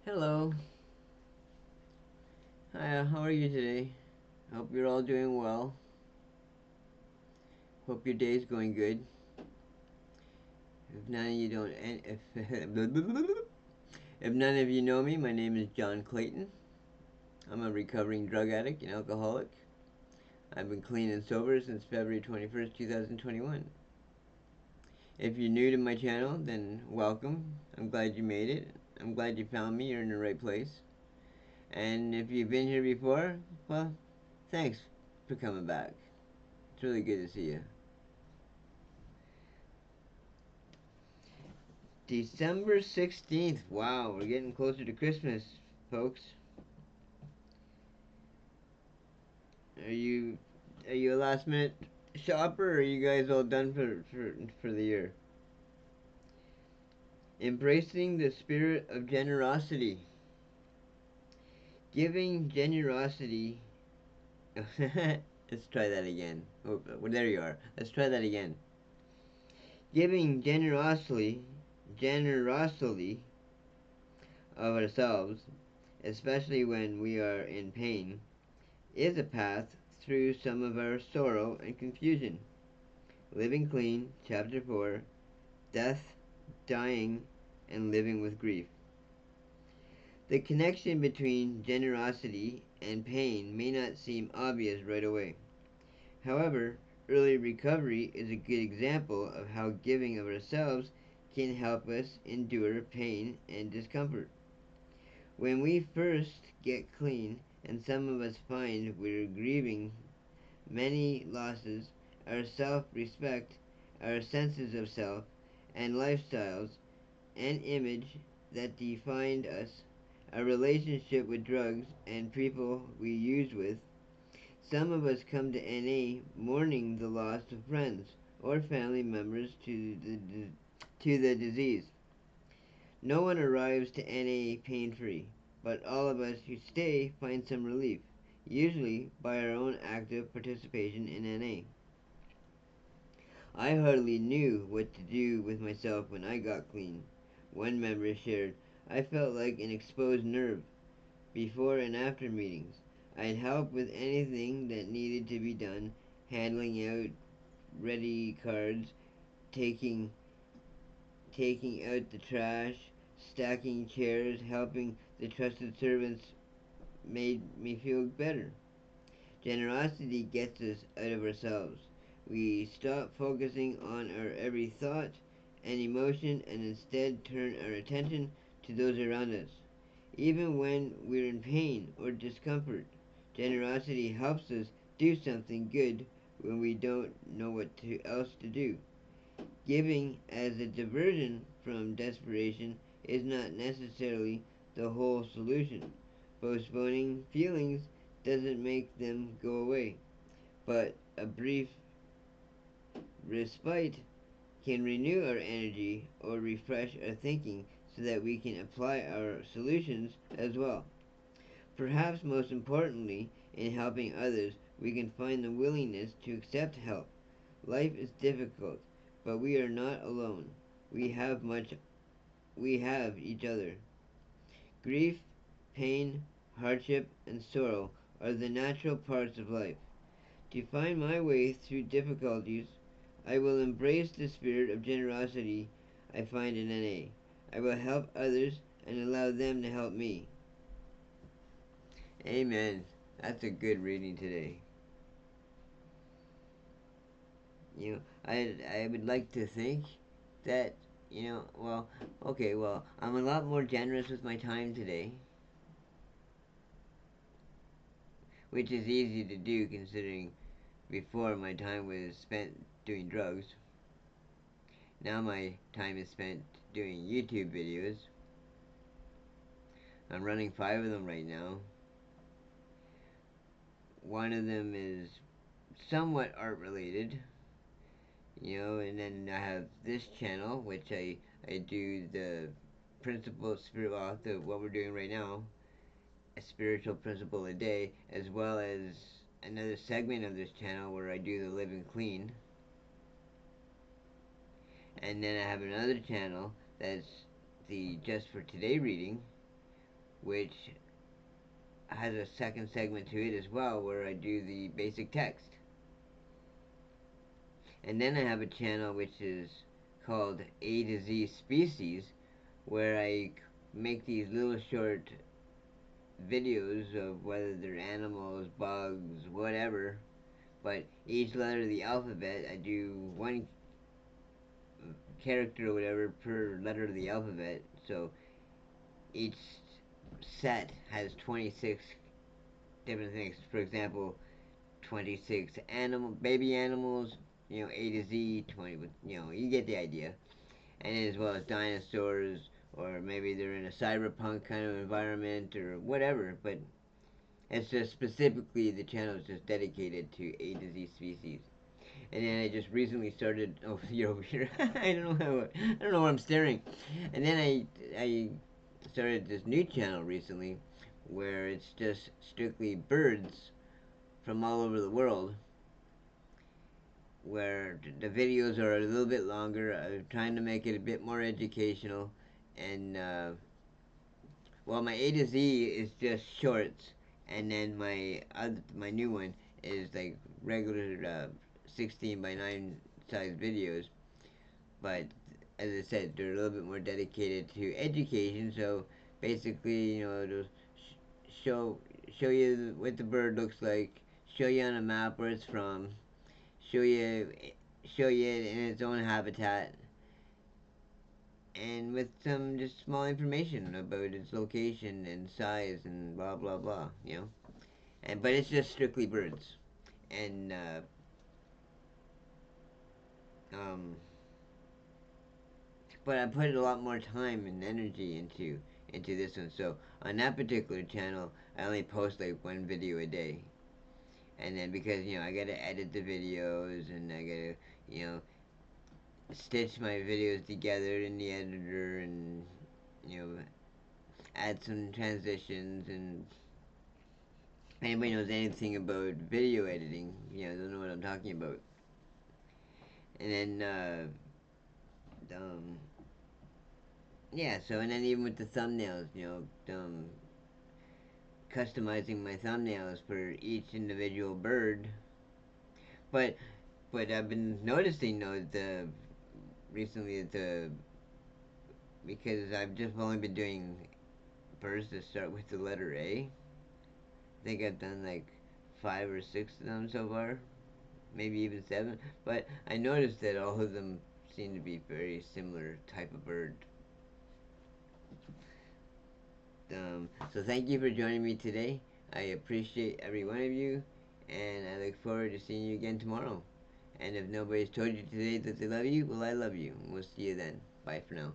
Hello. Hi, how are you today? Hope you're all doing well. Hope your day's going good. If none of you don't, if none of you know me, my name is John Clayton. I'm a recovering drug addict and alcoholic. I've been clean and sober since February 21st, 2021. If you're new to my channel, then welcome. I'm glad you made it. I'm glad you found me. You're in the right place. And if you've been here before, well, thanks for coming back. It's really good to see you. December 16th. Wow, we're getting closer to Christmas, folks. Are you a last minute shopper, or are you guys all done for the year? Embracing the spirit of generosity. Giving generosity. Let's try that again. Oh, well, there you are. Let's try that again. Giving generosity of ourselves, especially when we are in pain, is a path through some of our sorrow and confusion. Living Clean, Chapter 4, Death, Dying, and Living with Grief. The connection between generosity and pain may not seem obvious right away. However, early recovery is a good example of how giving of ourselves can help us endure pain and discomfort. When we first get clean, and some of us find we're grieving many losses, our self-respect, our senses of self, and lifestyles and image that defined us, our relationship with drugs and people we use with. Some of us come to NA mourning the loss of friends or family members to the disease. No one arrives to NA pain-free, but all of us who stay find some relief, usually by our own active participation in NA. I hardly knew what to do with myself when I got clean. One member shared, I felt like an exposed nerve before and after meetings. I'd help with anything that needed to be done, handing out ready cards, taking out the trash, stacking chairs, helping the trusted servants made me feel better. Generosity gets us out of ourselves. We stop focusing on our every thought and emotion and instead turn our attention to those around us. Even when we're in pain or discomfort, generosity helps us do something good when we don't know else to do. Giving as a diversion from desperation is not necessarily the whole solution. Postponing feelings doesn't make them go away, but a brief respite can renew our energy or refresh our thinking so that we can apply our solutions as well. Perhaps most importantly, in helping others, we can find the willingness to accept help. Life is difficult, but we are not alone. We have each other. Grief, pain, hardship, and sorrow are the natural parts of life. To find my way through difficulties, I will embrace the spirit of generosity I find in NA. I will help others and allow them to help me. Amen. That's a good reading today. I would like to think that, I'm a lot more generous with my time today, which is easy to do considering before my time was spent doing drugs. Now my time is spent doing YouTube videos. I'm running 5 of them right now. One of them is somewhat art related, and then I have this channel, which I do the what we're doing right now, a spiritual principle a day, as well as another segment of this channel where I do the living clean. And then I have another channel that's the just for today reading, which has a second segment to it as well, where I do the basic text. And then I have a channel which is called A to Z Species, where I make these little short videos of whether they're animals, bugs, whatever. But each letter of the alphabet, I do one character or whatever per letter of the alphabet. So each set has 26 different things. For example, 26 baby animals, A to Z, 20, you get the idea. And as well as dinosaurs, or maybe they're in a cyberpunk kind of environment or whatever. But it's just specifically the channel is just dedicated to A to Z species. And then I just recently started. Oh, you're over here. I don't know I don't know where I'm staring. And then I started this new channel recently, where it's just strictly birds from all over the world. Where the videos are a little bit longer. I'm trying to make it a bit more educational, and well, my A to Z is just shorts, and then my new one is like regular 16 by 9 size videos. But as I said, they're a little bit more dedicated to education. So basically, it'll show show you what the bird looks like, show you on a map where it's from, show you show you it in its own habitat, and with some just small information about its location and size and blah blah blah. And but it's just strictly birds, and um, but I put a lot more time and energy into this one. So on that particular channel, I only post like one video a day, and then because I gotta edit the videos and I gotta you know stitch my videos together in the editor and you know add some transitions. And anybody knows anything about video editing, they'll know what I'm talking about. And then yeah, so and then even with the thumbnails, customizing my thumbnails for each individual bird. But I've been noticing though the recently the because I've just only been doing birds that start with the letter A. I think I've done like 5 or 6 of them so far, maybe even 7. But I noticed that all of them seem to be very similar type of bird. So thank you for joining me today. I appreciate every one of you, and I look forward to seeing you again tomorrow. And if nobody's told you today that they love you, well, I love you. We'll see you then. Bye for now.